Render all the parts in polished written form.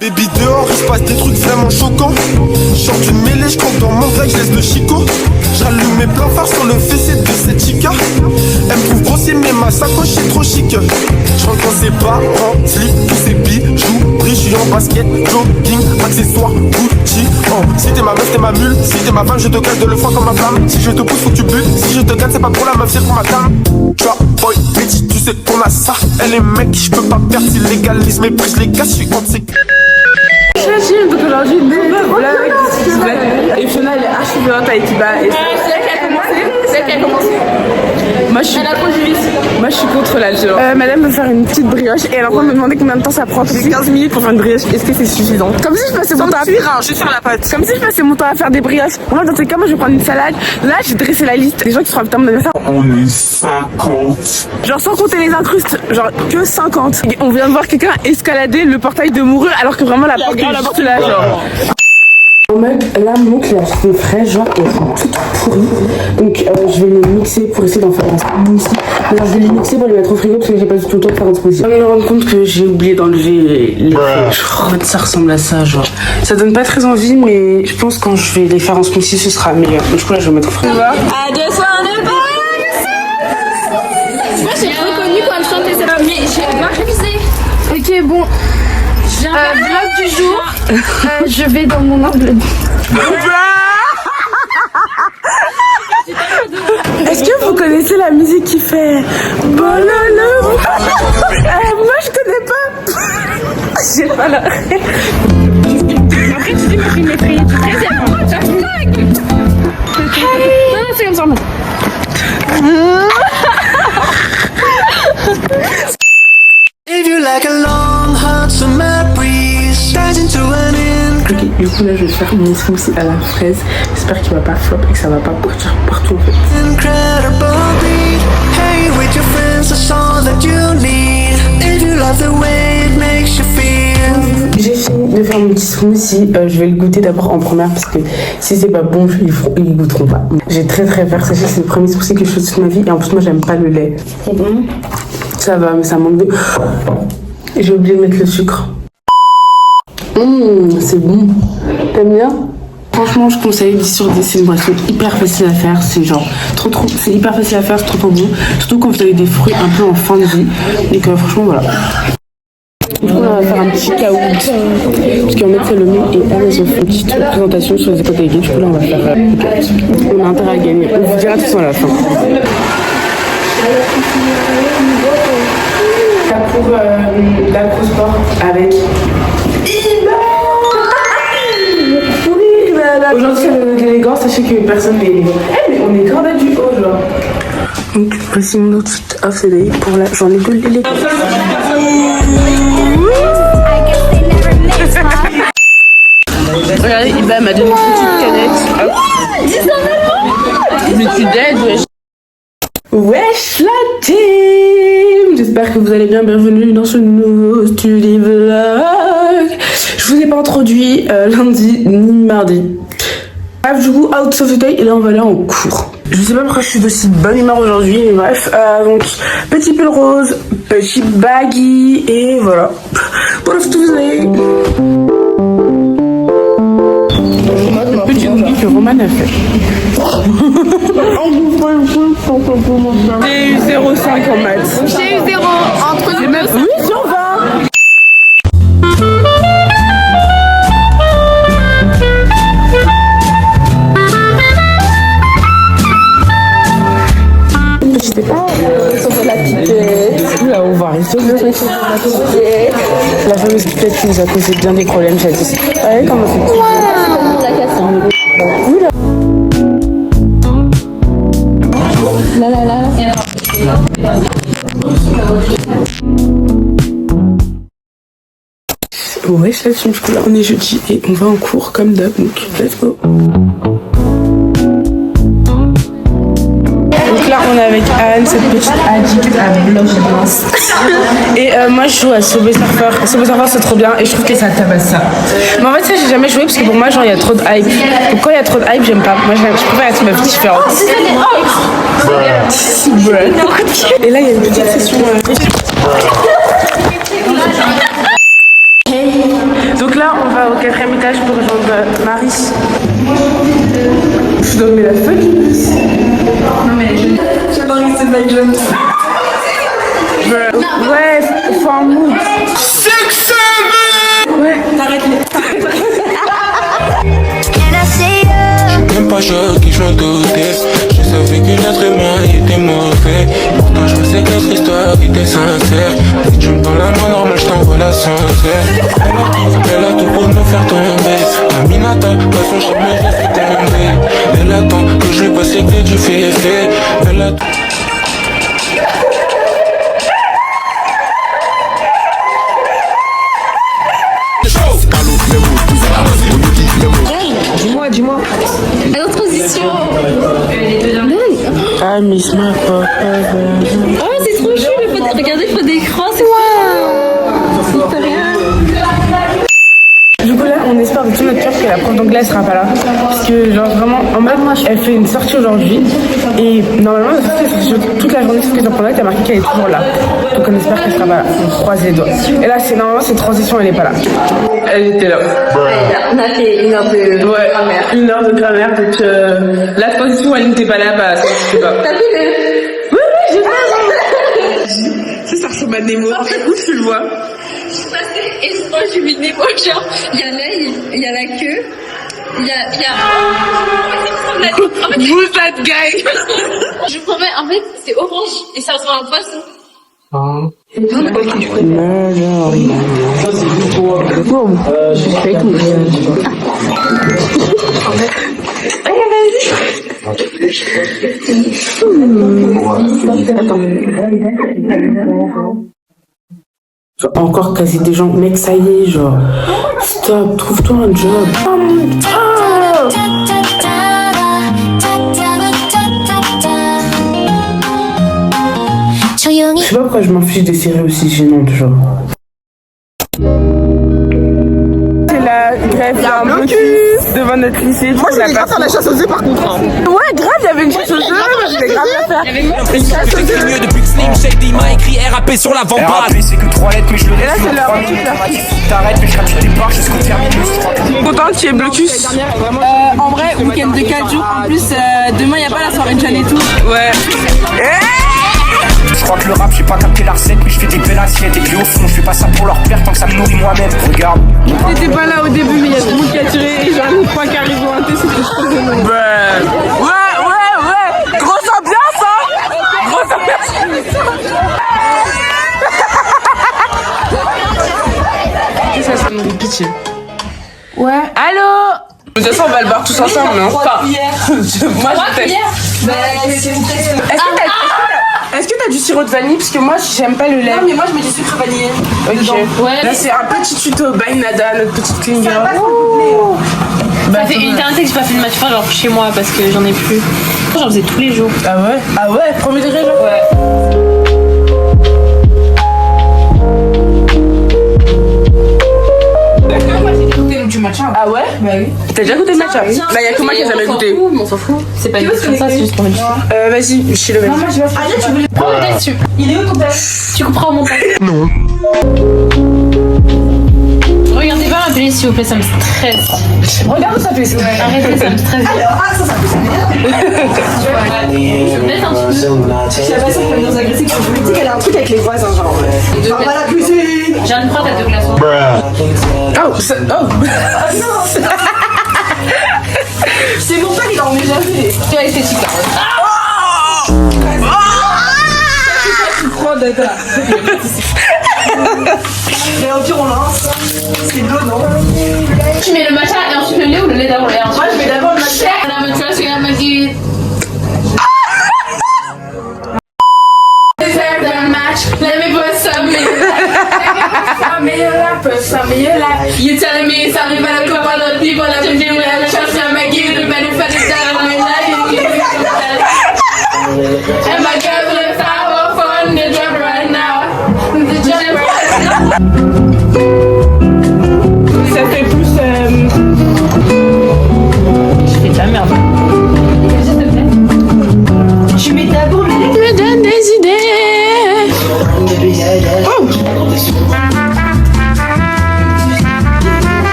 Baby dehors, il se passe des trucs vraiment choquants. Chante une mêlée, je compte dans mon grec, je laisse le chicot. J'allume mes plans phares sur le fessé de cette chica. Elle me trouve grossier mais ma sacoche est trop chic. Je rentre dans ses parents, slip, tous ses bijoux. Brille, je suis en basket, jogging, accessoires, Gucci. Oh, si t'es ma meuf, t'es ma mule. Si t'es ma femme, je te cache de le froid comme ma flamme. Si je te pousse, faut que tu butes. Si je te gagne, c'est pas pour la meuf, c'est pour ma dame. Trap boy, bitch, tu sais qu'on a ça. Elle est mec, je peux pas perdre. S'il légalise mes prix, je les casse, je suis contre. Donc aujourd'hui, nouvelle vlog. Et Fiona elle est archi violente avec Iba. Et c'est elle qui a commencé. C'est elle qui a commencé. Moi je suis contre la violence. Madame veut faire une petite brioche et elle est en train de me demander combien de temps ça prend. J'ai 15 minutes pour faire une brioche. Est-ce que c'est suffisant? Comme si je passais mon temps à faire la pâte. Comme si je passais mon temps à faire des brioches. Moi dans ces cas, moi je vais prendre une salade. Là j'ai dressé la liste des gens qui seront invités à mon anniversaire. On est 50. Genre sans compter les incrustes. Genre que 50. Et on vient de voir quelqu'un escalader le portail de Moureux alors que vraiment la porte est juste là genre. En mode, là, mon qu'il a acheté des fraises, genre, elles sont toutes pourries. Donc, je vais les mixer pour essayer d'en faire un smoothie. Alors, je vais les mixer pour les mettre au frigo parce que j'ai pas du tout le temps de faire un smoothie. Je me rends compte que j'ai oublié d'enlever les feuilles. En fait, ça ressemble à ça, genre. Ça donne pas très envie, mais je pense que quand je vais les faire en smoothie, ce sera meilleur. Donc, du coup, là, je vais mettre au frigo. I just wanna buy yourself. Moi, j'ai reconnu quand elle chantait cette mais j'ai pas révisé. Ok, bon. Vlog du jour. Je vais dans mon angle. Est-ce que vous connaissez la musique qui fait Bololo? Moi je connais pas. J'ai pas la. Après, tu dis que tu m'effrayes. Tu sais, non, c'est comme ça. If you like a long hot summer breeze, turns into an Ok, du coup là je vais faire mon smoothie à la fraise. J'espère qu'il va pas flop et que ça va pas partir partout en fait. incredible beat. Hey, with your friends, that's all that you need. If you love the way it makes you feel. J'ai fini de faire mon petit smoothie. Je vais le goûter d'abord en première parce que si c'est pas bon, ils goûteront pas. J'ai très peur. Sachez que c'est le premier smoothie que je fais toute ma vie et en plus moi j'aime pas le lait. C'est bon? Ça va, mais ça manque de. J'ai oublié de mettre le sucre. C'est bon. T'aimes bien? Franchement, je conseille 10 sur 10. C'est une boisson hyper facile à faire. C'est genre trop. C'est hyper facile à faire, c'est trop bon. Surtout quand vous avez des fruits un peu en fin de vie. Donc, franchement, voilà. Du coup, on va faire un petit caout. Parce qu'en fait, c'est le mieux et elles ont fait une petite présentation sur les écoles des gays. Du coup, là, on va faire. On a intérêt à gagner. On vous dira tout ça à la fin. Pour l'acrosport avec aujourd'hui c'est l'élégance, sachez que personne n'est élégant. Mais on est corda du haut genre. Donc voici mon outfit of the day pour la journée de l'élégance. Regardez, Iba m'a donné une petite canette. Je me suis dead. Wesh la team! J'espère que vous allez bien, bienvenue dans ce nouveau studio vlog. Je vous ai pas introduit lundi ni mardi. Bref, du coup, out of the day, et là on va aller en cours. Je sais pas pourquoi je suis d'aussi bonne humeur aujourd'hui, mais bref. Donc, petit pull rose, petit baggy, et voilà. What of Tuesday? Le petit oubli que Roman a fait. J'ai eu 0,5 en maths. J'ai eu 0 entre nous. Oui, sur 20. J'étais pas sur la pipette. Là, on va rester sur la pipette. La fameuse pipette qui nous a causé bien des problèmes jadis. Ouais, comment c'est la casse. Oui, là. Ouais, je l'assume, du coup là on est jeudi et on va en cours comme d'hab, donc let's go. Donc là on est avec Anne, cette petite addict à bloc mince. Et moi je joue à Subway Surfer. Subway Surfer c'est trop bien et je trouve que ça tabasse ça. Mais en fait ça j'ai jamais joué parce que pour moi genre il y a trop de hype. Donc quand il y a trop de hype j'aime pas. Moi je préfère être une meuf différente. Et là il y a une petite session. Donc va au 4e étage pour rejoindre Marie. Je dois mettre la feuille. Non mais je Marie, c'est pas jeune. Ouais, faut un mood. Ouais, t'arrêtes Même pas choqué, je m'en doutais. Je savais que l'être humain était mauvais. Pourtant je sais que notre histoire était sincère. Si tu me donnes la main normale, je t'envoie la sincère. Elle a tout pour me faire tomber. Aminata, pas son chemin, je la fais tomber. Elle attend que je lui passe les clés du féfé. Elle attend. Dis-moi. Alors, transition. I miss my papa. Oh, c'est trop chou, regardez le fond d'écran, c'est wow. C'est rien. Du coup là, on espère de tout notre cœur que la prof d'anglais sera pas là. Parce que genre vraiment, en mode, elle fait une sortie aujourd'hui. Et normalement, la sortie, elle sortit toute la journée, sauf que dans le t'as marqué qu'elle est toujours là. Donc on espère qu'elle sera pas là. On croise les doigts. Et là, normalement, c'est transition, elle est pas là. Elle était là. On a fait 1 heure de grammaire. 1 heure de grammaire, donc la transition, elle n'était pas là, bah ça ne sais pas. T'as vu le... Oui, j'ai ça ressemble à Nemo. Où tu le vois? Et moi, j'ai mis des mots, genre, il y a l'œil, il y a la queue, il y a... En fait, Vous, that guy. je vous promets, en fait, c'est orange et ça ressemble à un poisson. Encore quasi des gens, mec, ça y est, genre, stop, trouve-toi un job. Je sais pas pourquoi je m'en fiche des séries aussi gênantes, genre. C'est la grève, il y a un blocus devant notre lycée. Moi, je voulais grave faire la chasse aux œufs par contre. Ouais, grave, il y avait une chasse aux œufs, moi, je voulais grave la faire. Une chasse aux œufs. Mieux depuis que Slim Shady m'a écrit RAP sur l'avant-bras. RAP c'est que 3 lettres mais je le laisse. Et là, c'est leur truc là. T'arrêtes mais je crache tes barres jusqu'au terminus. Content qu'il y ait blocus. En vrai, week-end de 4 jours. En plus, demain, il n'y a pas la soirée de Jeanne et tout. Ouais. Je crois que le rap j'ai pas capté la recette mais je fais des belles assiettes. Et puis au fond je fais pas ça pour leur plaire tant que ça me nourrit moi-même. Regarde. T'étais pas là au début mais il y a tout le monde qui a tiré et genre les 3 qui arrivent au inté, c'était trop de mal. Ouais. Grosse ambiance hein. Grosse ambiance. Ça nous fait pitié. Ouais. Allô. De toute façon on va le boire tous ensemble non? Enfin, moi je Est-ce que t'as du sirop de vanille? Parce que moi j'aime pas le lait. Non, mais moi, je mets du sucre vanillé. Ok. Ouais. Là c'est un petit tuto by Nada, notre petite clinger. Ça fait une éternité que j'ai pas fait de match fin, genre chez moi parce que j'en ai plus. J'en faisais tous les jours. Ah ouais? Ah ouais? Premier degré genre? Ouais. Moi, j'ai goûté du matcha. Ah ouais? Bah oui. T'as déjà goûté le matcha? Bah y'a que moi qui a jamais goûté. On s'en fout. C'est pas une question de ça, c'est juste pour mettre. Vas-y, je le mets. Il est où ton test? Tu couperas au montage. Non. Regardez pas ma playlist s'il vous plaît, ça me stresse. Regarde où ça fait ça. Arrêtez, ça me stresse. Je vais mettre un petit peu. Je la personne qui va nous agresser, qui me dit qu'elle a un truc avec les voisins, genre. On va la cuisine. J'ai une prête à 2 glaçons. Oh, ça. Oh. C'est mon père, il en met jamais. Tu as esthétique là. Mais au pire, on lance. C'est de l'eau, non? Tu mets le matcha et ensuite le lait ou le lait d'abord le lait? Moi, je mets d'abord le matcha. I'm a trust you, I'm a dude. Deserve the match. Let me put some in your life. Put some in your life. You telling me it's only about a couple of people that you do and trust you, I make you the benefit of that. I'm like you. And my girl lives out for the job right now. The job right now. Ça fait plus. Je fais de la merde. S'il te plaît. Tu mets d'abord le lait. Tu me donnes des idées. Oh.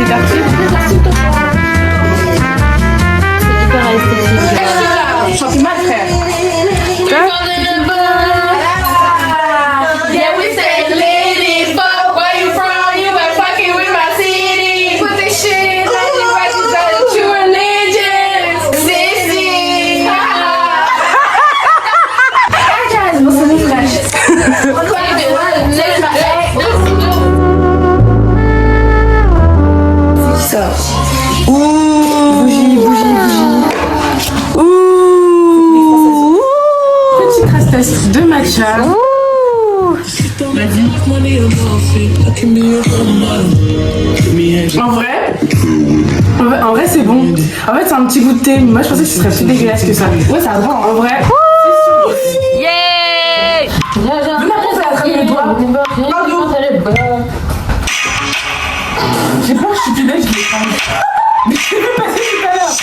quartiers. Je chante mal, frère. Yeah, we say lady, fuck where you from? You been fucking with my city. Put this shit like the records of the true religion. Sissy. Guys, what's the name Ça. Bougie. Ouh. Petit crash test de matcha. En vrai c'est bon. En fait c'est un petit goût de thé. Moi je pensais que ce serait plus dégueulasse que ça. Ouais ça va en vrai. Yeah! Comment ça attrape les doigts? J'ai peur, je suis plus belle, je l'ai pas. Mais je l'ai vu passer tout à l'heure.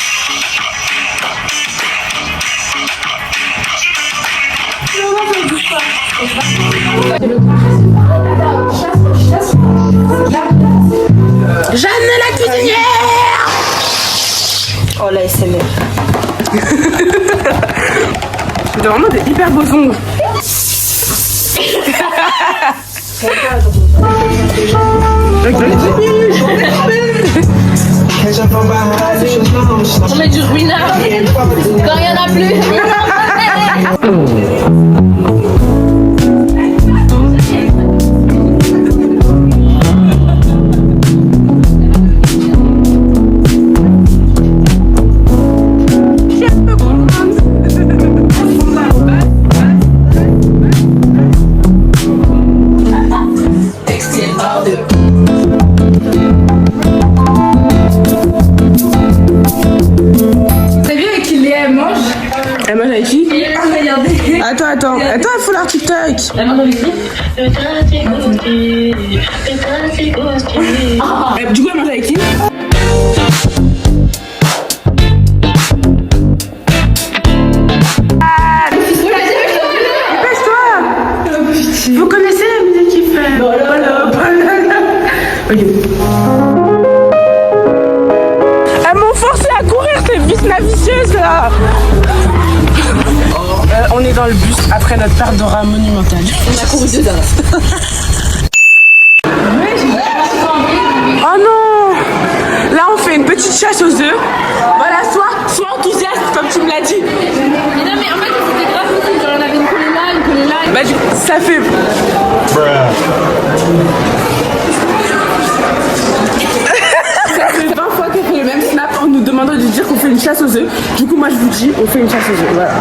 Jeanne la cuisinière. Oh la SMR. J'ai vraiment des hyper beaux ongles. On met du ruinard quand il y en a plus. Elle mange avec qui? Attends, il faut leur TikTok. Du coup, elle mange avec qui? Dépêche-toi. Vous connaissez la musique qu'il fait? Voilà. Ok. Elles m'ont forcé à courir, ces la vicieuse là. On est dans le bus après notre perte d'aura monumentale. On a couru 2 heures. Oh non. Là on fait une petite chasse aux œufs. Voilà, sois enthousiaste comme tu me l'as dit. Mais non mais en fait c'était grave, genre on avait une collée là. Bah du coup ça fait... Ça fait 20 fois qu'on fait le même snap en nous demandant de dire qu'on fait une chasse aux œufs. Du coup moi je vous dis on fait une chasse aux œufs. Voilà.